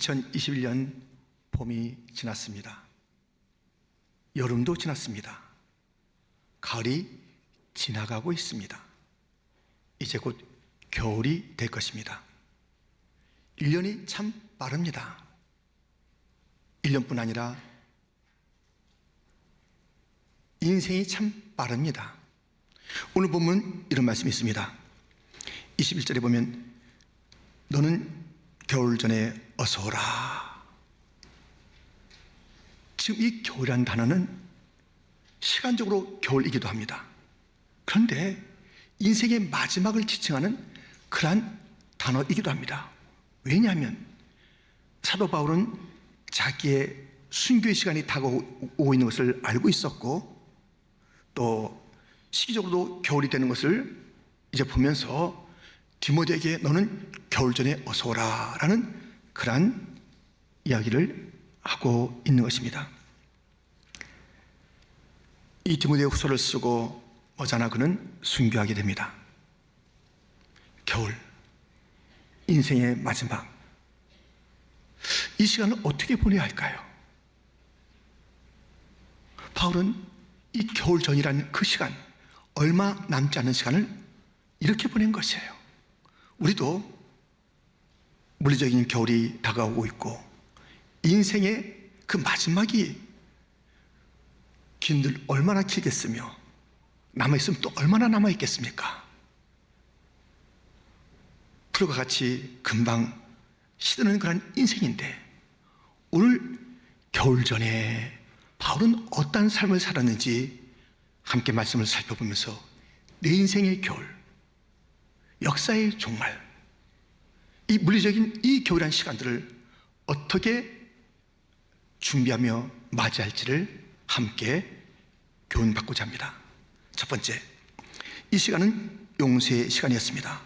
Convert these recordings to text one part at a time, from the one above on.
2021년 봄이 지났습니다. 여름도 지났습니다. 가을이 지나가고 있습니다. 이제 곧 겨울이 될 것입니다. 1년이 참 빠릅니다. 1년뿐 아니라 인생이 참 빠릅니다. 오늘 보면 이런 말씀이 있습니다. 21절에 보면 너는 겨울 전에 어서 오라. 지금 이 겨울이라는 단어는 시간적으로 겨울이기도 합니다. 그런데 인생의 마지막을 지칭하는 그러한 단어이기도 합니다. 왜냐하면 사도 바울은 자기의 순교의 시간이 다가오고 있는 것을 알고 있었고, 또 시기적으로도 겨울이 되는 것을 이제 보면서 디모데에게 너는 겨울 전에 어서 오라 라는 그러한 이야기를 하고 있는 것입니다. 이 디모데 후서를 쓰고 머지않아 그는 순교하게 됩니다. 겨울, 인생의 마지막, 이 시간을 어떻게 보내야 할까요? 바울은 이 겨울 전이라는 그 시간, 얼마 남지 않은 시간을 이렇게 보낸 것이에요. 우리도 물리적인 겨울이 다가오고 있고 인생의 그 마지막이 긴들 얼마나 길겠으며 남아있으면 또 얼마나 남아있겠습니까? 불과 같이 금방 시드는 그런 인생인데, 오늘 겨울 전에 바울은 어떤 삶을 살았는지 함께 말씀을 살펴보면서 내 인생의 겨울, 역사의 종말, 이 물리적인 이 겨울한 시간들을 어떻게 준비하며 맞이할지를 함께 교훈받고자 합니다. 첫 번째, 이 시간은 용서의 시간이었습니다.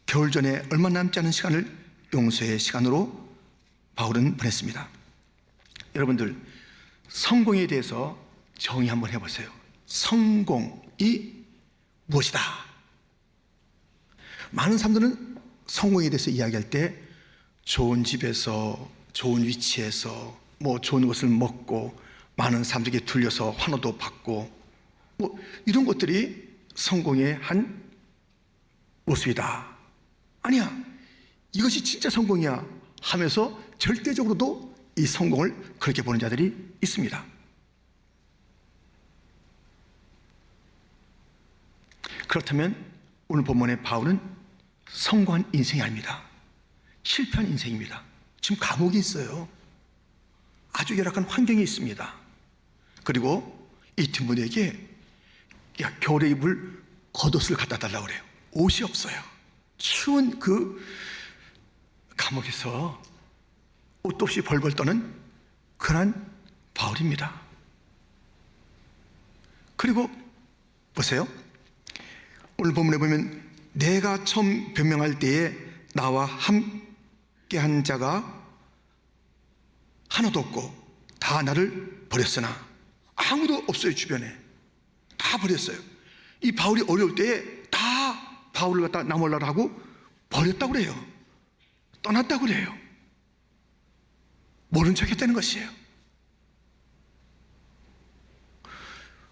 겨울 전에 얼마 남지 않은 시간을 용서의 시간으로 바울은 보냈습니다. 여러분들, 성공에 대해서 정의 한번 해보세요. 성공이 무엇이다? 많은 사람들은 성공에 대해서 이야기할 때 좋은 집에서, 좋은 위치에서, 좋은 것을 먹고 많은 사람들에게 들려서 환호도 받고 이런 것들이 성공의 한 모습이다. 아니야, 이것이 진짜 성공이야 하면서 절대적으로도 이 성공을 그렇게 보는 자들이 있습니다. 그렇다면 오늘 본문의 바울은 성공한 인생이 아닙니다. 실패한 인생입니다. 지금 감옥에 있어요. 아주 열악한 환경에 있습니다. 그리고 이 디모데에게 겨울에 입을 겉옷을 갖다 달라고 그래요. 옷이 없어요. 추운 그 감옥에서 옷도 없이 벌벌 떠는 그런 바울입니다. 그리고 보세요. 오늘 본문에 보면 내가 처음 변명할 때에 나와 함께한 자가 하나도 없고 다 나를 버렸으나, 아무도 없어요. 주변에 다 버렸어요. 이 바울이 어려울 때에 다 바울을 갖다 나몰라라 하고 버렸다고 그래요. 떠났다고 그래요. 모른 척 했다는 것이에요.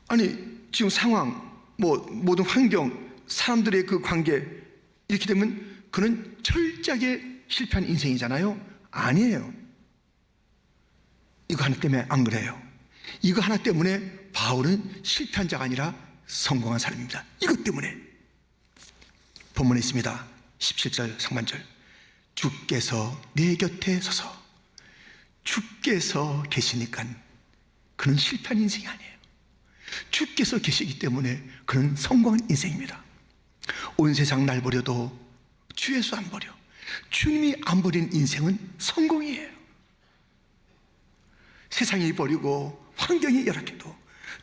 아니, 지금 상황, 모든 환경, 사람들의 그 관계, 이렇게 되면 그는 철저하게 실패한 인생이잖아요. 아니에요. 이거 하나 때문에 안 그래요. 이거 하나 때문에 바울은 실패한 자가 아니라 성공한 사람입니다. 이것 때문에. 본문에 있습니다. 17절 상반절, 주께서 내 곁에 서서. 주께서 계시니까 그는 실패한 인생이 아니에요. 주께서 계시기 때문에 그는 성공한 인생입니다. 온 세상 날 버려도 주 예수 안 버려. 주님이 안 버린 인생은 성공이에요. 세상이 버리고 환경이 열악해도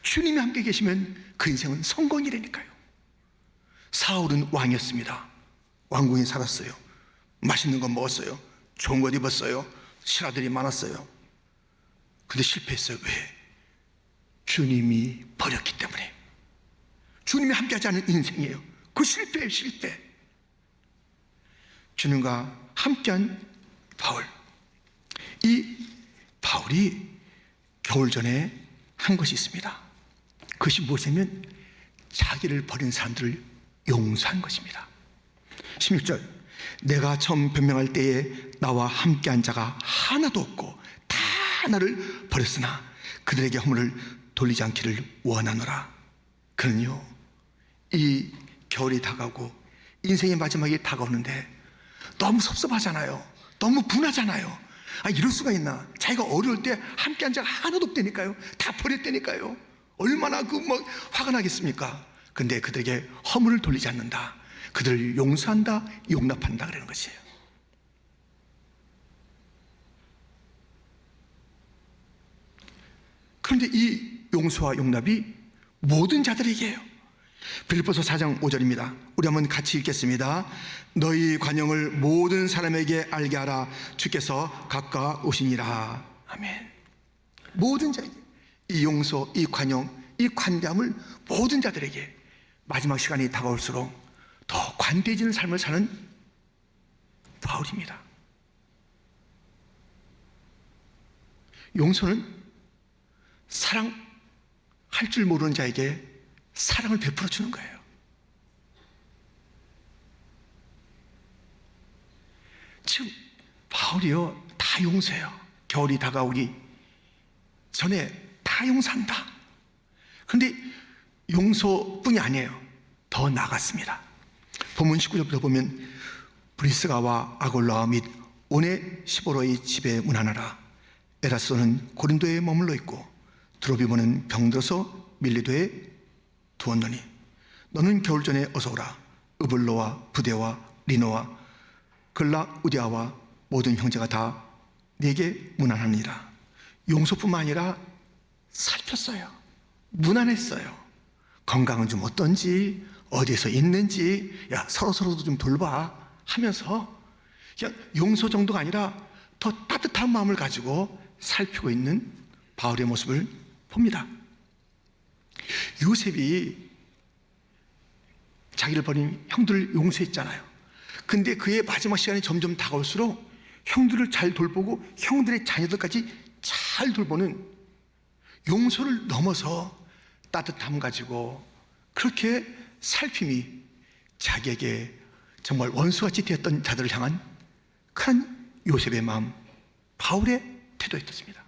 주님이 함께 계시면 그 인생은 성공이라니까요. 사울은 왕이었습니다. 왕궁에 살았어요. 맛있는 거 먹었어요. 좋은 것 입었어요. 신하들이 많았어요. 근데 실패했어요. 왜? 주님이 버렸기 때문에. 주님이 함께하지 않은 인생이에요. 그 실패예요. 실패. 주님과 함께한 바울, 이 바울이 겨울 전에 한 것이 있습니다. 그것이 무엇이냐면 자기를 버린 사람들을 용서한 것입니다. 16절, 내가 처음 변명할 때에 나와 함께한 자가 하나도 없고 다 나를 버렸으나 그들에게 허물을 돌리지 않기를 원하노라. 그는요, 이 겨울이 다가오고 인생의 마지막이 다가오는데 너무 섭섭하잖아요. 너무 분하잖아요. 이럴 수가 있나. 자기가 어려울 때 함께한 자가 하나도 없다니까요. 다 버렸다니까요. 얼마나 화가 나겠습니까? 근데 그들에게 허물을 돌리지 않는다, 그들을 용서한다, 용납한다 그러는 것이에요. 그런데 이 용서와 용납이 모든 자들에게요. 빌립보서 4장 5절입니다. 우리 한번 같이 읽겠습니다. 너희 관용을 모든 사람에게 알게 하라. 주께서 가까우시니라. 아멘. 모든 자에게 이 용서, 이 관용, 이 관대함을 모든 자들에게 마지막 시간이 다가올수록 더 관대해지는 삶을 사는 바울입니다. 용서는 사랑할 줄 모르는 자에게 사랑을 베풀어 주는 거예요. 지금 바울이요, 다 용서해요. 겨울이 다가오기 전에 다 용서한다. 그런데 용서뿐이 아니에요. 더 나갔습니다. 본문 19절부터 보면 브리스가와 아골라와 및 오네시포로의 집에 문안하라. 에라스도는 고린도에 머물러 있고 드로비모는 병들어서 밀리도에 두었노니 너는 겨울 전에 어서 오라. 으블로와 부데와 리노와 글라우디아와 모든 형제가 다 네게 문안하니라. 용서뿐만 아니라 살폈어요. 문안했어요. 건강은 좀 어떤지, 어디에서 있는지, 서로도 좀 돌봐 하면서 그냥 용서 정도가 아니라 더 따뜻한 마음을 가지고 살피고 있는 바울의 모습을 봅니다. 요셉이 자기를 버린 형들을 용서했잖아요. 근데 그의 마지막 시간이 점점 다가올수록 형들을 잘 돌보고 형들의 자녀들까지 잘 돌보는 용서를 넘어서 따뜻함 가지고 그렇게 살핌이 자기에게 정말 원수같이 되었던 자들을 향한 큰 요셉의 마음, 바울의 태도였습니다.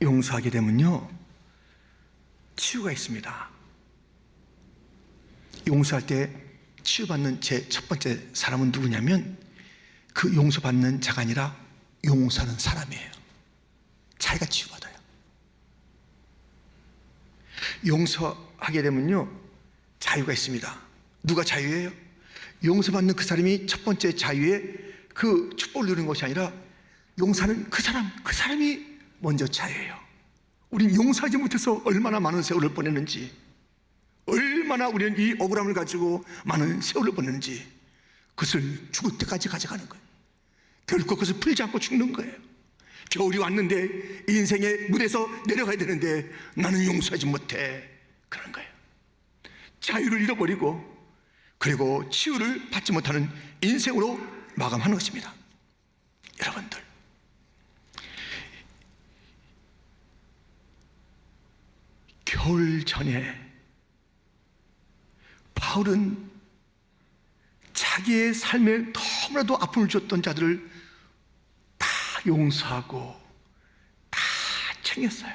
용서하게 되면요, 치유가 있습니다. 용서할 때 치유받는 제 첫 번째 사람은 누구냐면 그 용서받는 자가 아니라 용서하는 사람이에요. 자기가 치유받아요. 용서하게 되면요, 자유가 있습니다. 누가 자유예요? 용서받는 그 사람이 첫 번째 자유의 그 축복을 누리는 것이 아니라 용서하는 그 사람이 먼저 자유예요. 우린 용서하지 못해서 얼마나 많은 세월을 보냈는지, 얼마나 우리는 이 억울함을 가지고 많은 세월을 보냈는지, 그것을 죽을 때까지 가져가는 거예요. 결코 그것을 풀지 않고 죽는 거예요. 겨울이 왔는데 인생의 물에서 내려가야 되는데 나는 용서하지 못해. 그런 거예요. 자유를 잃어버리고 그리고 치유를 받지 못하는 인생으로 마감하는 것입니다. 여러분들, 겨울 전에 바울은 자기의 삶에 너무나도 아픔을 줬던 자들을 다 용서하고 다 챙겼어요.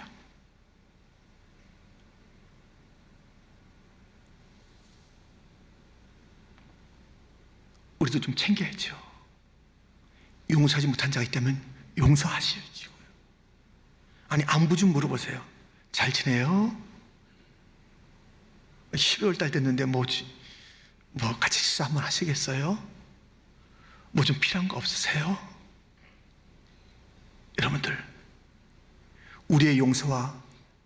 우리도 좀 챙겨야죠. 용서하지 못한 자가 있다면 용서하셔야죠. 아니, 안부 좀 물어보세요. 잘 지내요? 12월 달 됐는데 뭐 같이 식사 한번 하시겠어요? 뭐 좀 필요한 거 없으세요? 여러분들, 우리의 용서와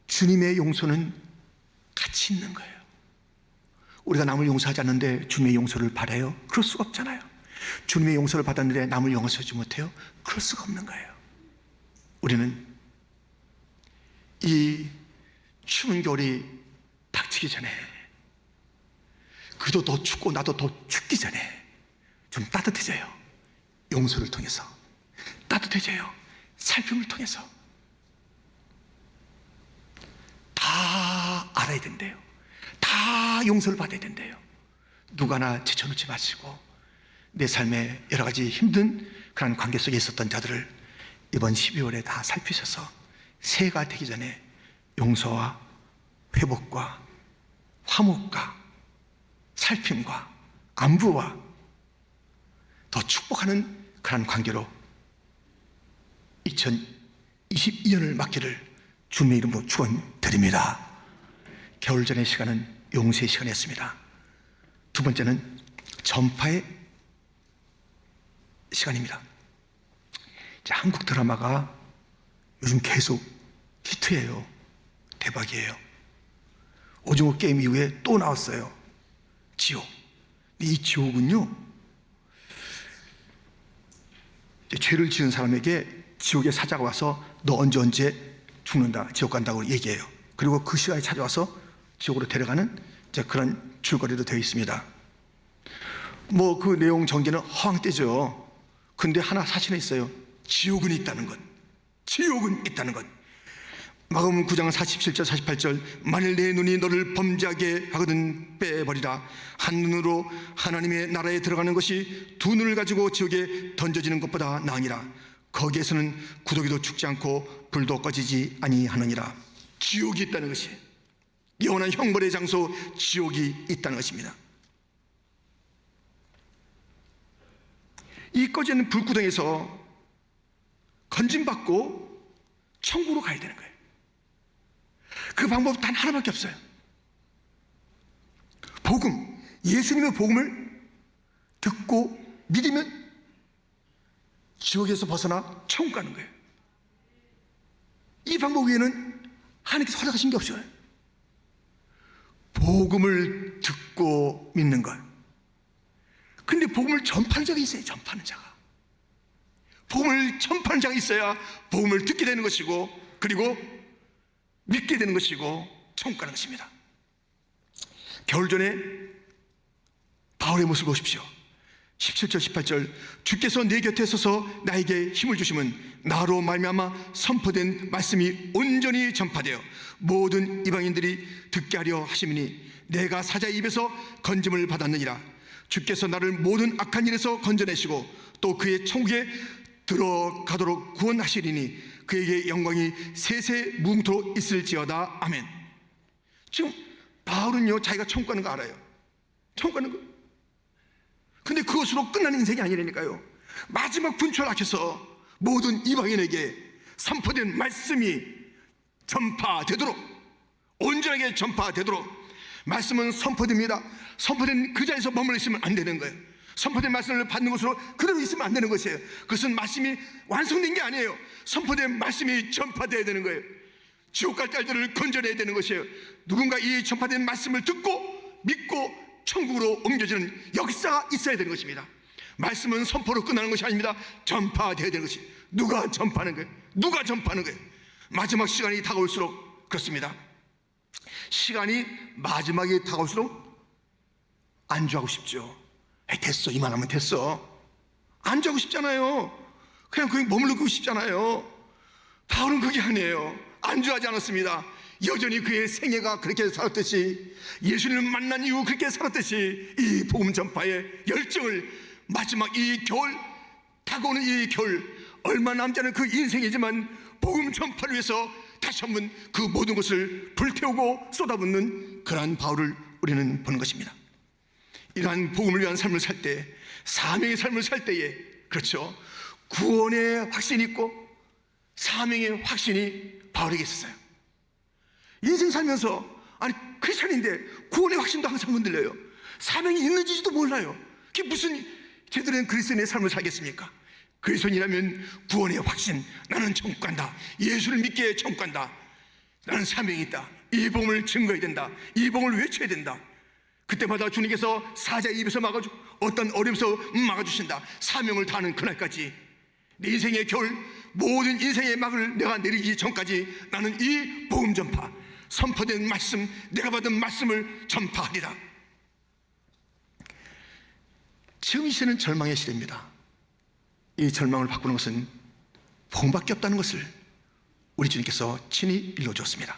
주님의 용서는 같이 있는 거예요. 우리가 남을 용서하지 않는데 주님의 용서를 바라요? 그럴 수가 없잖아요. 주님의 용서를 받았는데 남을 용서하지 못해요? 그럴 수가 없는 거예요. 우리는 이 추운 겨울이 닥치기 전에, 그도 더 춥고 나도 더 춥기 전에 좀 따뜻해져요. 용서를 통해서 따뜻해져요. 살핌을 통해서. 다 알아야 된대요. 다 용서를 받아야 된대요. 누가 하나 제쳐놓지 마시고 내 삶에 여러 가지 힘든 그런 관계 속에 있었던 자들을 이번 12월에 다 살피셔서 새해가 되기 전에 용서와 회복과 화목과 살핌과 안부와 더 축복하는 그런 관계로 2022년을 맞기를 주님의 이름으로 축원드립니다. 겨울 전의 시간은 용서의 시간이었습니다. 두 번째는 전파의 시간입니다. 한국 드라마가 요즘 계속 히트예요. 대박이에요. 오징어 게임 이후에 또 나왔어요. 지옥. 이 지옥은요, 죄를 지은 사람에게 지옥의 사자가 와서 너 언제 죽는다, 지옥 간다고 얘기해요. 그리고 그 시간에 찾아와서 지옥으로 데려가는 그런 줄거리로 되어 있습니다. 뭐 그 내용 전개는 허황되죠. 근데 하나 사실은 있어요. 지옥은 있다는 것. 지옥은 있다는 것. 마가복음 9장 47절 48절 만일 내 눈이 너를 범죄하게 하거든 빼버리라. 한 눈으로 하나님의 나라에 들어가는 것이 두 눈을 가지고 지옥에 던져지는 것보다 나으니라. 거기에서는 구더기도 죽지 않고 불도 꺼지지 아니하느니라. 지옥이 있다는 것이, 영원한 형벌의 장소 지옥이 있다는 것입니다. 이 꺼지는 불구덩이에서 건짐받고 천국으로 가야 되는 거예요. 그 방법 단 하나밖에 없어요. 복음, 예수님의 복음을 듣고 믿으면 지옥에서 벗어나 천국 가는 거예요. 이 방법 외에는 하나님께서 허락하신 게 없어요. 복음을 듣고 믿는 것. 근데 복음을 전파하는 자가 있어요. 전파하는 자가. 복음을 전파하는 자가 있어야 복음을 듣게 되는 것이고, 그리고 믿게 되는 것이고, 천국 가는 것입니다. 겨울 전에 바울의 모습을 보십시오. 17절 18절 주께서 내 곁에 서서 나에게 힘을 주시면 나로 말미암아 선포된 말씀이 온전히 전파되어 모든 이방인들이 듣게 하려 하심이니 내가 사자의 입에서 건짐을 받았느니라. 주께서 나를 모든 악한 일에서 건져내시고 또 그의 천국에 들어가도록 구원하시리니 그에게 영광이 세세 무궁토록 있을지어다. 아멘. 지금 바울은요, 자기가 천국 가는 거 알아요. 천국 가는 거. 근데 그것으로 끝나는 인생이 아니라니까요. 마지막 분초를 하셔서 모든 이방인에게 선포된 말씀이 전파되도록, 온전하게 전파되도록. 말씀은 선포됩니다. 선포된 그 자리에서 머물러 있으면 안 되는 거예요. 선포된 말씀을 받는 것으로 그대로 있으면 안 되는 것이에요. 그것은 말씀이 완성된 게 아니에요. 선포된 말씀이 전파되어야 되는 거예요. 지옥 갈 자들을 건져내야 되는 것이에요. 누군가 이 전파된 말씀을 듣고 믿고 천국으로 옮겨지는 역사가 있어야 되는 것입니다. 말씀은 선포로 끝나는 것이 아닙니다. 전파되어야 되는 것이. 누가 전파하는 거예요? 누가 전파하는 거예요? 마지막 시간이 다가올수록 그렇습니다. 시간이 마지막에 다가올수록 안주하고 싶죠. 됐어, 이만하면 됐어. 안주하고 싶잖아요. 그냥 거기 머물르고 싶잖아요. 바울은 그게 아니에요. 안주하지 않았습니다. 여전히 그의 생애가 그렇게 살았듯이, 예수님을 만난 이후 그렇게 살았듯이 이 복음 전파의 열정을 마지막 이 겨울, 다가오는 이 겨울, 얼마 남지 않은 그 인생이지만 복음 전파를 위해서 다시 한번 그 모든 것을 불태우고 쏟아붓는 그러한 바울을 우리는 보는 것입니다. 이러한 복음을 위한 삶을 살 때, 사명의 삶을 살 때에, 그렇죠, 구원의 확신이 있고 사명의 확신이 바울에게 있었어요. 인생 살면서, 아니 크리스찬인데 구원의 확신도 항상 흔들려요. 사명이 있는지도 몰라요. 그게 무슨 제대로 된 그리스도인의 삶을 살겠습니까? 그리스도인이라면 구원의 확신, 나는 천국 간다, 예수를 믿기에 천국 간다, 나는 사명이 있다, 이 복음을 증거해야 된다, 이 복음을 외쳐야 된다. 그때마다 주님께서 사자의 입에서 막아주고 어떤 어려움에서 막아주신다. 사명을 다하는 그날까지, 내 인생의 겨울, 모든 인생의 막을 내가 내리기 전까지 나는 이 복음 전파, 선포된 말씀, 내가 받은 말씀을 전파하리라. 지금 이 시대는 절망의 시대입니다. 이 절망을 바꾸는 것은 복음밖에 없다는 것을 우리 주님께서 친히 일러주었습니다.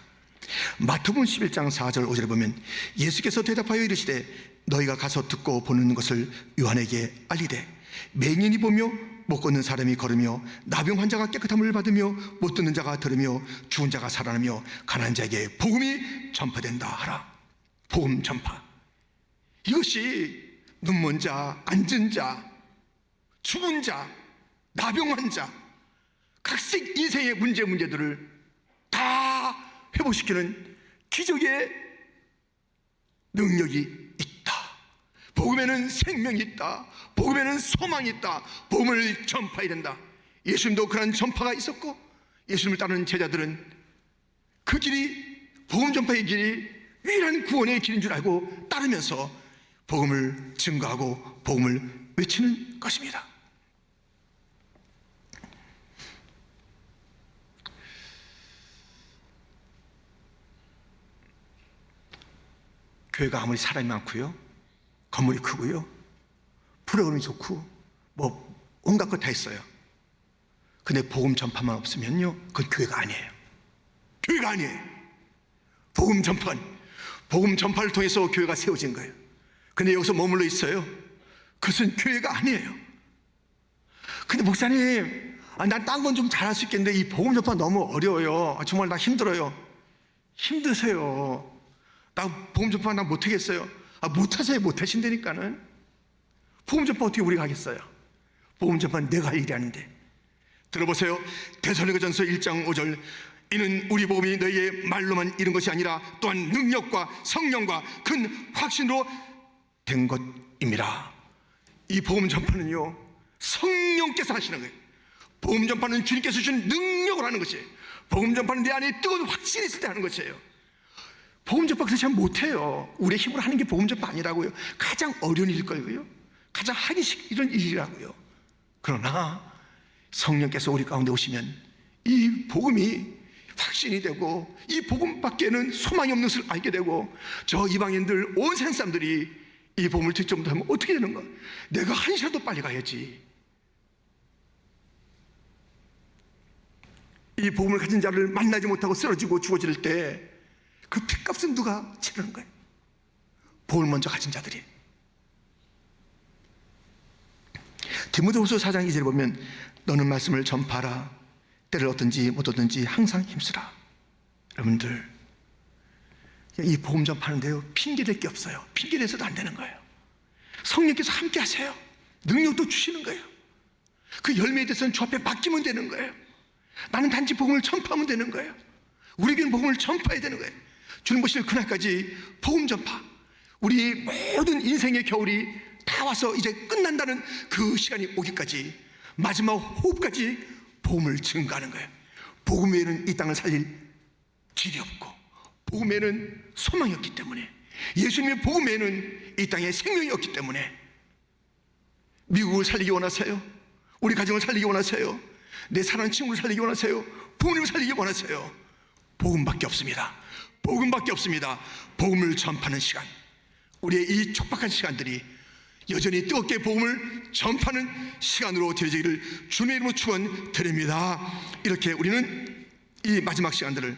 마태복음 11장 4절 5절에 보면 예수께서 대답하여 이르시되 너희가 가서 듣고 보는 것을 요한에게 알리되 맹인이 보며 못 걷는 사람이 걸으며 나병 환자가 깨끗함을 받으며 못 듣는 자가 들으며 죽은 자가 살아나며 가난한 자에게 복음이 전파된다 하라. 복음 전파, 이것이 눈먼 자, 앉은 자, 죽은 자, 나병 환자, 각색 인생의 문제들을 다 회복시키는 기적의 능력이 있다. 복음에는 생명이 있다. 복음에는 소망이 있다. 복음을 전파해야 된다. 예수님도 그런 전파가 있었고, 예수님을 따르는 제자들은 그 길이, 복음 전파의 길이 유일한 구원의 길인 줄 알고 따르면서 복음을 증거하고 복음을 외치는 것입니다. 교회가 아무리 사람이 많고요, 건물이 크고요, 프로그램이 좋고 뭐 온갖 것 다 있어요. 근데 복음 전파만 없으면요, 그건 교회가 아니에요. 교회가 아니에요. 복음 전파를 통해서 교회가 세워진 거예요. 근데 여기서 머물러 있어요. 그것은 교회가 아니에요. 근데 목사님, 난 딴 건 좀 잘할 수 있겠는데 이 복음 전파 너무 어려워요. 정말 나 힘들어요. 힘드세요. 나 복음 전파 나 못하겠어요. 못하세요. 못하신다니까는. 복음 전파 어떻게 우리가 하겠어요? 복음 전파는 내가 할 일이 아닌데. 들어보세요. 데살로니가전서 1장 5절, 이는 우리 복음이 너희의 말로만 이른 것이 아니라 또한 능력과 성령과 큰 확신으로 된 것입니다. 이 복음 전파는요, 성령께서 하시는 거예요. 복음 전파는 주님께서 주신 능력을 하는 것이에요. 복음 전파는 내 안에 뜨거운 확신이 있을 때 하는 것이에요. 복음 전파 그렇지 않으면 못해요. 우리의 힘으로 하는 게 복음 전파 아니라고요. 가장 어려운 일일 거고요, 가장 하기 싫은 일이라고요. 그러나 성령께서 우리 가운데 오시면 이 복음이 확신이 되고, 이 복음밖에는 소망이 없는 것을 알게 되고, 저 이방인들, 온 세상 사람들이 이 복음을 듣지 못하면 어떻게 되는가? 내가 한 시라도 빨리 가야지. 이 복음을 가진 자를 만나지 못하고 쓰러지고 죽어질 때 그 핏값은 누가 치르는 거예요? 복음을 먼저 가진 자들이. 디모데후서 4장 2절에 보면 너는 말씀을 전파하라. 때를 얻든지 못 얻든지 항상 힘쓰라. 여러분들, 이 복음 전파하는데요, 핑계댈 게 없어요. 핑계대서도 안 되는 거예요. 성령께서 함께 하세요. 능력도 주시는 거예요. 그 열매에 대해서는 주 앞에 맡기면 되는 거예요. 나는 단지 복음을 전파하면 되는 거예요. 우리에게는 복음을 전파해야 되는 거예요. 주님 보실 그날까지 복음 전파, 우리 모든 인생의 겨울이 다 와서 이제 끝난다는 그 시간이 오기까지, 마지막 호흡까지 복음을 증거하는 거예요. 복음 외에는 이 땅을 살릴 길이 없고, 복음 외에는 소망이 없기 때문에, 예수님의 복음 외에는 이 땅에 생명이 없기 때문에, 미국을 살리기 원하세요? 우리 가정을 살리기 원하세요? 내 사랑하는 친구를 살리기 원하세요? 부모님을 살리기 원하세요? 복음밖에 없습니다. 복음밖에 없습니다. 복음을 전파하는 시간, 우리의 이 촉박한 시간들이 여전히 뜨겁게 복음을 전파하는 시간으로 되어지기를 주님의 이름으로 축원드립니다. 이렇게 우리는 이 마지막 시간들을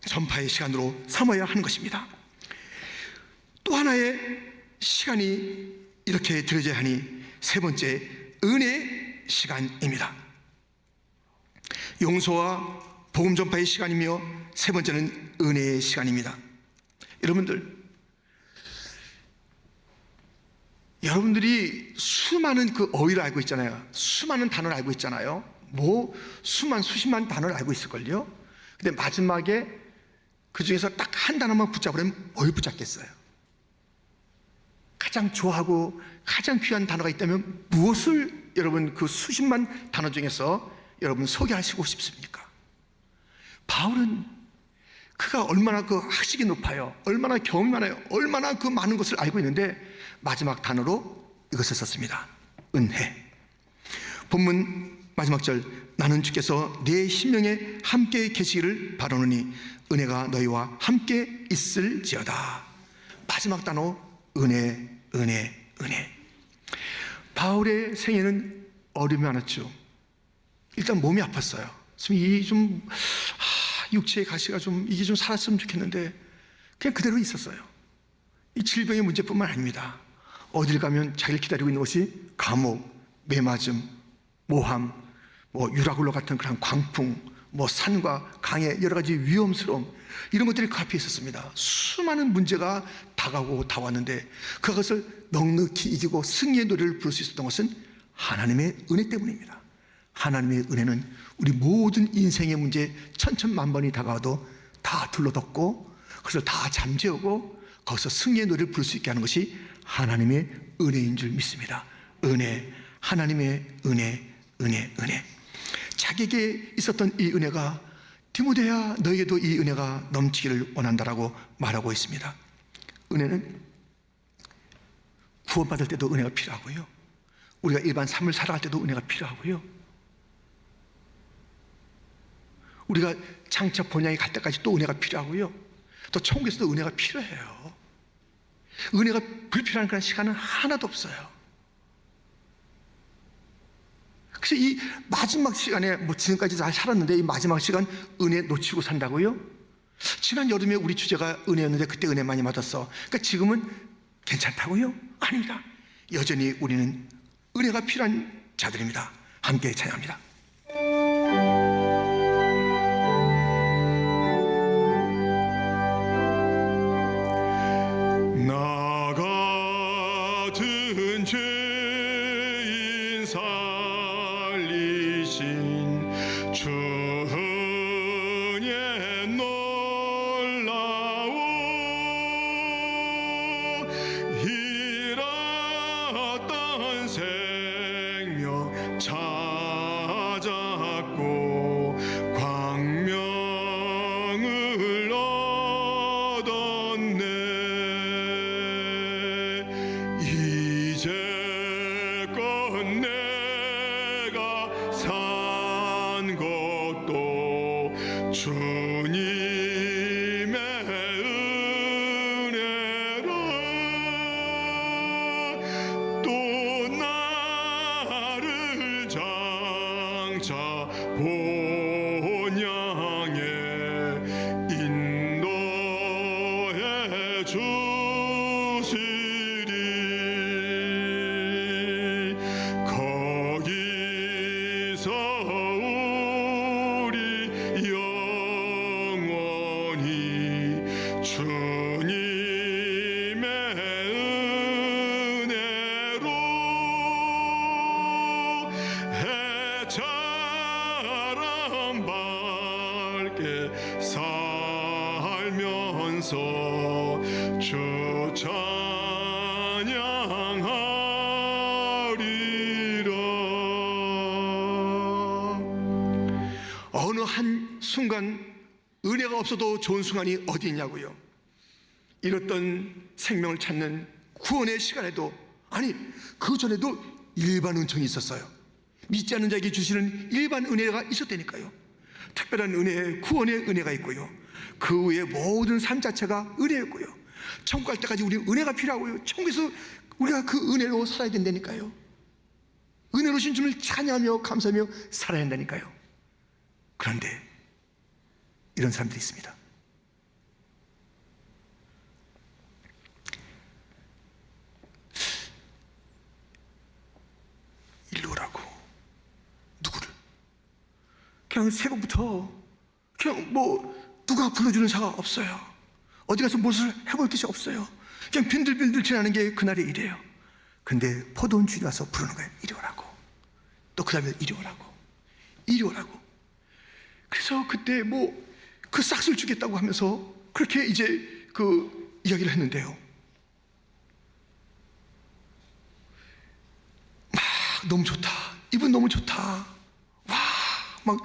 전파의 시간으로 삼아야 하는 것입니다. 또 하나의 시간이 이렇게 되어져야 하니 세 번째, 은혜의 시간입니다. 용서와 복음 전파의 시간이며 세 번째는 은혜의 시간입니다. 여러분들이 수많은 그 어휘를 알고 있잖아요. 수많은 단어를 알고 있잖아요. 수십만 단어를 알고 있을걸요. 근데 마지막에 그 중에서 딱 한 단어만 붙잡으려면 뭘 붙잡겠어요? 가장 좋아하고 가장 귀한 단어가 있다면 무엇을 여러분 그 수십만 단어 중에서 여러분 소개하시고 싶습니까? 바울은 그가 얼마나 그 학식이 높아요, 얼마나 경험이 많아요, 얼마나 그 많은 것을 알고 있는데 마지막 단어로 이것을 썼습니다. 은혜. 본문 마지막 절, 나는 주께서 내 심령에 함께 계시기를 바라노니 은혜가 너희와 함께 있을지어다. 마지막 단어 은혜, 은혜, 은혜. 바울의 생애는 어려움이 많았죠. 일단 몸이 아팠어요. 육체의 가시가 이게 좀 살았으면 좋겠는데 그냥 그대로 있었어요. 이 질병의 문제뿐만 아닙니다. 어딜 가면 자기를 기다리고 있는 것이 감옥, 매맞음, 모함, 유라굴로 같은 그런 광풍, 산과 강의 여러 가지 위험스러움, 이런 것들이 그 앞에 있었습니다. 수많은 문제가 다가오고 다 왔는데 그것을 넉넉히 이기고 승리의 노래를 부를 수 있었던 것은 하나님의 은혜 때문입니다. 하나님의 은혜는 우리 모든 인생의 문제 천천만번이 다가와도 다 둘러덮고 그것을 다 잠재우고 거기서 승리의 노래를 부를 수 있게 하는 것이 하나님의 은혜인 줄 믿습니다. 은혜, 하나님의 은혜, 은혜, 은혜. 자기에게 있었던 이 은혜가 디모데야 너에게도 이 은혜가 넘치기를 원한다라고 말하고 있습니다. 은혜는 구원받을 때도 은혜가 필요하고요, 우리가 일반 삶을 살아갈 때도 은혜가 필요하고요, 우리가 장차 본향에 갈 때까지 또 은혜가 필요하고요, 또 천국에서도 은혜가 필요해요. 은혜가 불필요한 그런 시간은 하나도 없어요. 그래서 이 마지막 시간에 지금까지 잘 살았는데 이 마지막 시간 은혜 놓치고 산다고요? 지난 여름에 우리 주제가 은혜였는데 그때 은혜 많이 받았어. 그러니까 지금은 괜찮다고요? 아닙니다. 여전히 우리는 은혜가 필요한 자들입니다. 함께 찬양합니다. 나 같은 죄인 살리신 주의 놀라운 잃었던 생명 찾았고 광명을 얻었네. 이제껏 내가 산 것도 주님의 은혜라. 또 나를 장차 본향에 인도해 주시리. 거기서 우리 영원히 주님의 은혜로 해처럼 밝게 살면서 주 찬양하리라. 어느 한 순간 은혜가 없어도 좋은 순간이 어디 있냐고요. 잃었던 생명을 찾는 구원의 시간에도, 아니 그 전에도 일반 은총이 있었어요. 믿지 않는 자에게 주시는 일반 은혜가 있었다니까요. 특별한 은혜, 구원의 은혜가 있고요, 그 외의 모든 삶 자체가 은혜였고요, 천국 갈 때까지 우리 은혜가 필요하고요, 천국에서 우리가 그 은혜로 살아야 된다니까요. 은혜로 신 주님을 찬양하며 감사하며 살아야 한다니까요. 그런데 이런 사람들이 있습니다. 일로 오라고. 누구를? 그냥 새벽부터 그냥 누가 불러주는 자가 없어요. 어디 가서 무엇을 해볼 것이 없어요. 그냥 빈들빈들 지나는 게 그날의 일이에요. 근데 포도원 주인이 와서 부르는 거예요. 이리 오라고. 또 그 다음에 이리 오라고. 이리 오라고. 그래서 그때 그 싹을 주겠다고 하면서 그렇게 이제 그 이야기를 했는데요, 막 너무 좋다, 이분 너무 좋다, 와, 막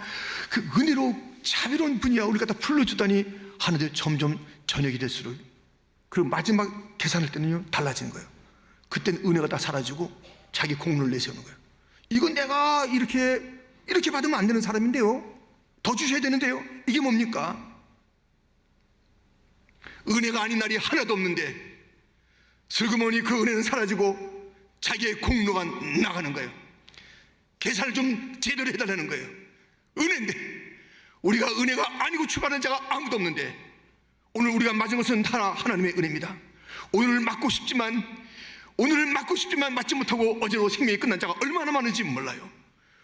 그 은혜로 자비로운 분이야, 우리 갖다 불러주다니 하는데 점점 저녁이 될수록 그 마지막 계산할 때는요 달라지는 거예요. 그때는 은혜가 다 사라지고 자기 공로를 내세우는 거예요. 이건 내가 이렇게 받으면 안 되는 사람인데요, 더 주셔야 되는데요. 이게 뭡니까? 은혜가 아닌 날이 하나도 없는데 슬그머니 그 은혜는 사라지고 자기의 공로만 나가는 거예요. 계산을 좀 제대로 해달라는 거예요. 은혜인데, 우리가 은혜가 아니고 출발하는 자가 아무도 없는데, 오늘 우리가 맞은 것은 하나님의 은혜입니다. 오늘을 맞고 싶지만 맞지 못하고 어제로 생명이 끝난 자가 얼마나 많은지 몰라요.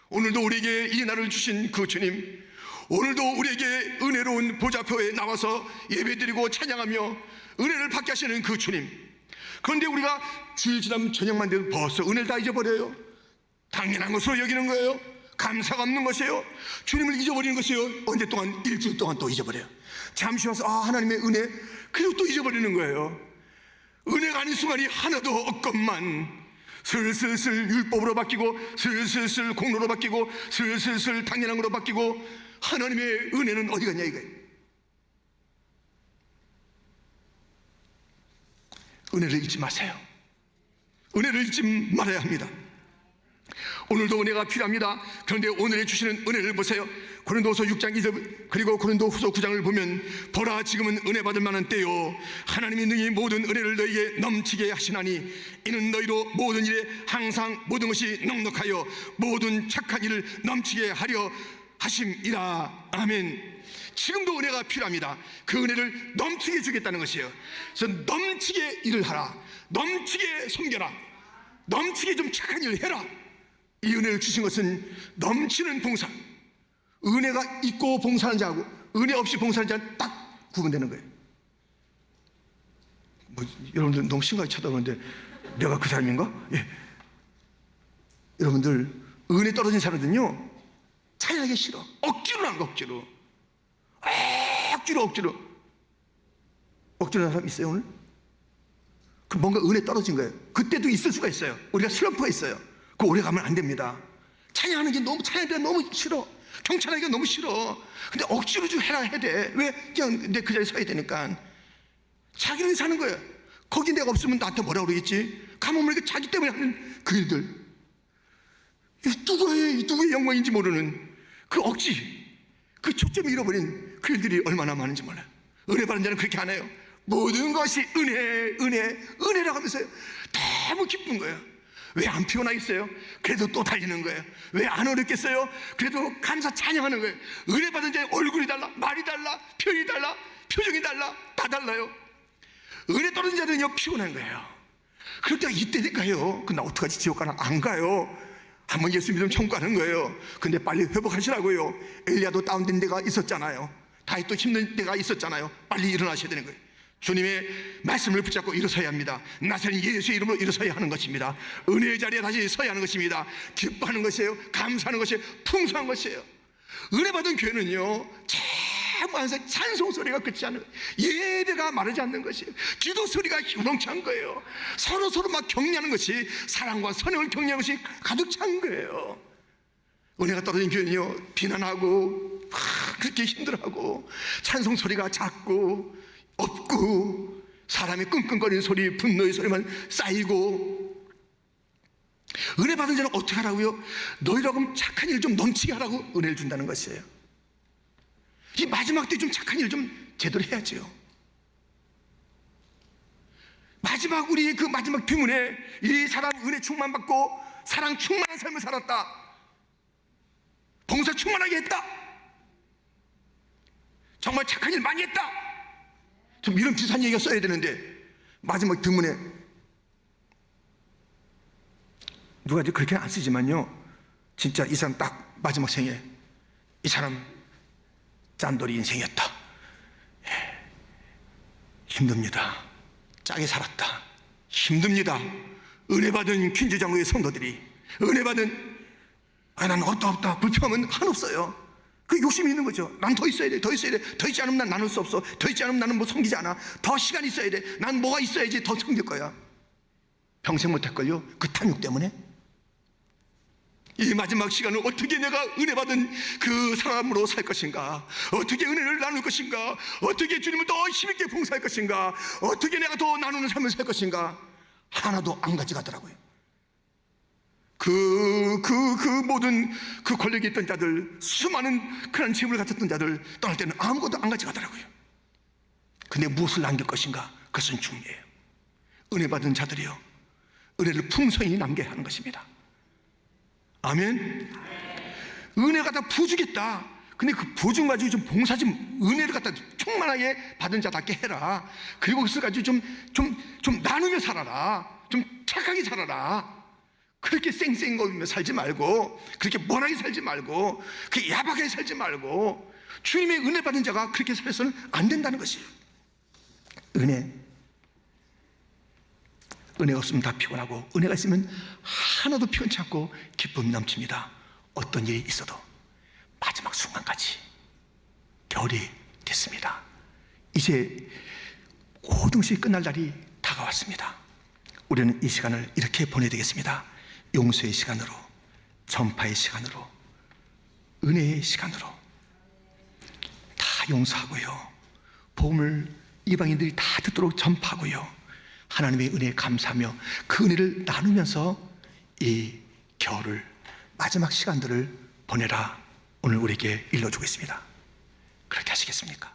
오늘도 우리에게 이 날을 주신 그 주님, 오늘도 우리에게 은혜로운 보좌표에 나와서 예배드리고 찬양하며 은혜를 받게 하시는 그 주님, 그런데 우리가 주일 지나면 저녁만 돼도 벌써 은혜를 다 잊어버려요. 당연한 것으로 여기는 거예요. 감사가 없는 것이에요. 주님을 잊어버리는 것이에요. 언제 동안? 일주일 동안 또 잊어버려요. 잠시 와서 하나님의 은혜, 그리고 또 잊어버리는 거예요. 은혜가 아닌 순간이 하나도 없건만 슬슬슬 율법으로 바뀌고, 슬슬슬 공로로 바뀌고, 슬슬슬 당연한 것으로 바뀌고, 하나님의 은혜는 어디 갔냐 이거예요. 은혜를 잊지 마세요. 은혜를 잊지 말아야 합니다. 오늘도 은혜가 필요합니다. 그런데 오늘에 주시는 은혜를 보세요. 고린도후서 6장 2절 그리고 고린도후서 9장을 보면, 보라 지금은 은혜 받을 만한 때요, 하나님이 능히 모든 은혜를 너희에게 넘치게 하시나니 이는 너희로 모든 일에 항상 모든 것이 넉넉하여 모든 착한 일을 넘치게 하려 하심이라. 아멘. 지금도 은혜가 필요합니다. 그 은혜를 넘치게 주겠다는 것이에요. 그래서 넘치게 일을 하라, 넘치게 섬겨라, 넘치게 좀 착한 일을 해라. 이 은혜를 주신 것은 넘치는 봉사, 은혜가 있고 봉사하는 자하고 은혜 없이 봉사하는 자는 딱 구분되는 거예요. 여러분들 너무 심각하게 쳐다보는데 내가 그 사람인가? 예. 여러분들 은혜 떨어진 사람들은요, 찬양하기 싫어. 억지로 한 거, 억지로 하는 사람 있어요 오늘? 그 뭔가 은혜 떨어진 거예요. 그때도 있을 수가 있어요. 우리가 슬럼프가 있어요. 그 오래 가면 안 됩니다. 찬양하는 게 너무 싫어. 경찰하기가 너무 싫어. 근데 억지로 좀 해야 돼. 왜? 그냥 내 그 자리에 서야 되니까. 자기는 사는 거예요. 거기 내가 없으면 나한테 뭐라 그러겠지? 가만 보니까 자기 때문에 하는 그 일들, 누구의 영광인지 모르는 그 억지, 그 초점을 잃어버린 그 일들이 얼마나 많은지 몰라요. 은혜 받는 자는 그렇게 안 해요. 모든 것이 은혜라고 하면서요, 너무 기쁜 거예요. 왜 안 피곤하겠어요? 그래도 또 달리는 거예요. 왜 안 어렵겠어요? 그래도 감사 찬양하는 거예요. 은혜 받은 자의 얼굴이 달라, 말이 달라, 표현이 달라, 표정이 달라, 다 달라요. 은혜 떨어진 자들은요, 피곤한 거예요. 그럴 때가 이때니까요. 나 어떡하지? 지옥 가나? 안 가요. 한번 예수 믿으면 천국 가는 거예요. 근데 빨리 회복하시라고요. 엘리야도 다운된 데가 있었잖아요. 다윗도 힘든 데가 있었잖아요. 빨리 일어나셔야 되는 거예요. 주님의 말씀을 붙잡고 일어서야 합니다. 나사렛 예수의 이름으로 일어서야 하는 것입니다. 은혜의 자리에 다시 서야 하는 것입니다. 기뻐하는 것이에요. 감사하는 것이에요. 풍성한 것이에요. 은혜 받은 교회는요, 참 항상 찬송 소리가 끝이 않는, 예배가 마르지 않는 것이에요. 기도 소리가 희롱찬 거예요. 서로 막 격려하는 것이, 사랑과 선행을 격려하는 것이 가득 찬 거예요. 은혜가 떨어진 교회는요, 비난하고 그렇게 힘들어하고, 찬송 소리가 작고 없고, 사람이 끙끙거리는 소리, 분노의 소리만 쌓이고. 은혜 받은 자는 어떻게 하라고요? 너희라고 착한 일 좀 넘치게 하라고 은혜를 준다는 것이에요. 이 마지막 때 좀 착한 일 좀 제대로 해야죠. 마지막, 우리 그 마지막 뒷문에 이 사람 은혜 충만 받고 사랑 충만한 삶을 살았다, 봉사 충만하게 했다, 정말 착한 일 많이 했다, 좀 이런 비슷한 얘기가 써야 되는데, 마지막 뒷문에 누가 이제 그렇게 안 쓰지만요, 진짜 이 사람 딱 마지막 생에 이 사람 짠돌이 인생이었다, 힘듭니다, 짜게 살았다, 힘듭니다. 은혜 받은 퀸즈 장로의 성도들이, 은혜 받은, 나는 없다 불평하면 한없어요. 그 욕심이 있는 거죠. 난 더 있어야 돼, 더 있지 않으면 난 나눌 수 없어, 더 있지 않으면 나는 뭐 섬기지 않아, 더 시간이 있어야 돼, 난 뭐가 있어야지 더 섬길 거야. 평생 못할걸요, 그 탐욕 때문에. 이 마지막 시간을 어떻게 내가 은혜 받은 그 사람으로 살 것인가, 어떻게 은혜를 나눌 것인가, 어떻게 주님을 더 힘있게 봉사할 것인가, 어떻게 내가 더 나누는 삶을 살 것인가, 하나도 안 가져가더라고요. 모든 그 권력이 있던 자들, 수많은 그런 재물을 가졌던 자들 떠날 때는 아무것도 안 가져가더라고요. 근데 무엇을 남길 것인가, 그것은 중요해요. 은혜 받은 자들이요, 은혜를 풍성히 남게 하는 것입니다. 아멘. 은혜가 다 부주겠다. 근데 그 부준 가지고 좀 봉사 좀, 은혜를 갖다 충만하게 받은 자답게 해라. 그리고 그것을 가지고 좀 나누며 살아라. 좀 착하게 살아라. 그렇게 쌩쌩거리며 살지 말고, 그렇게 mon하게 살지 말고, 그렇게 야박하게 살지 말고, 주님의 은혜 받은 자가 그렇게 살아서는 안 된다는 것이에요. 은혜가 없으면 다 피곤하고, 은혜가 있으면 하나도 피곤치 않고 기쁨이 넘칩니다. 어떤 일이 있어도 마지막 순간까지. 겨울이 됐습니다. 이제 모든 것이 끝날 날이 다가왔습니다. 우리는 이 시간을 이렇게 보내야 되겠습니다. 용서의 시간으로, 전파의 시간으로, 은혜의 시간으로 다 용서하고요, 복음을 이방인들이 다 듣도록 전파하고요, 하나님의 은혜에 감사하며 그 은혜를 나누면서 이 겨울을, 마지막 시간들을 보내라 오늘 우리에게 일러주고 있습니다. 그렇게 하시겠습니까?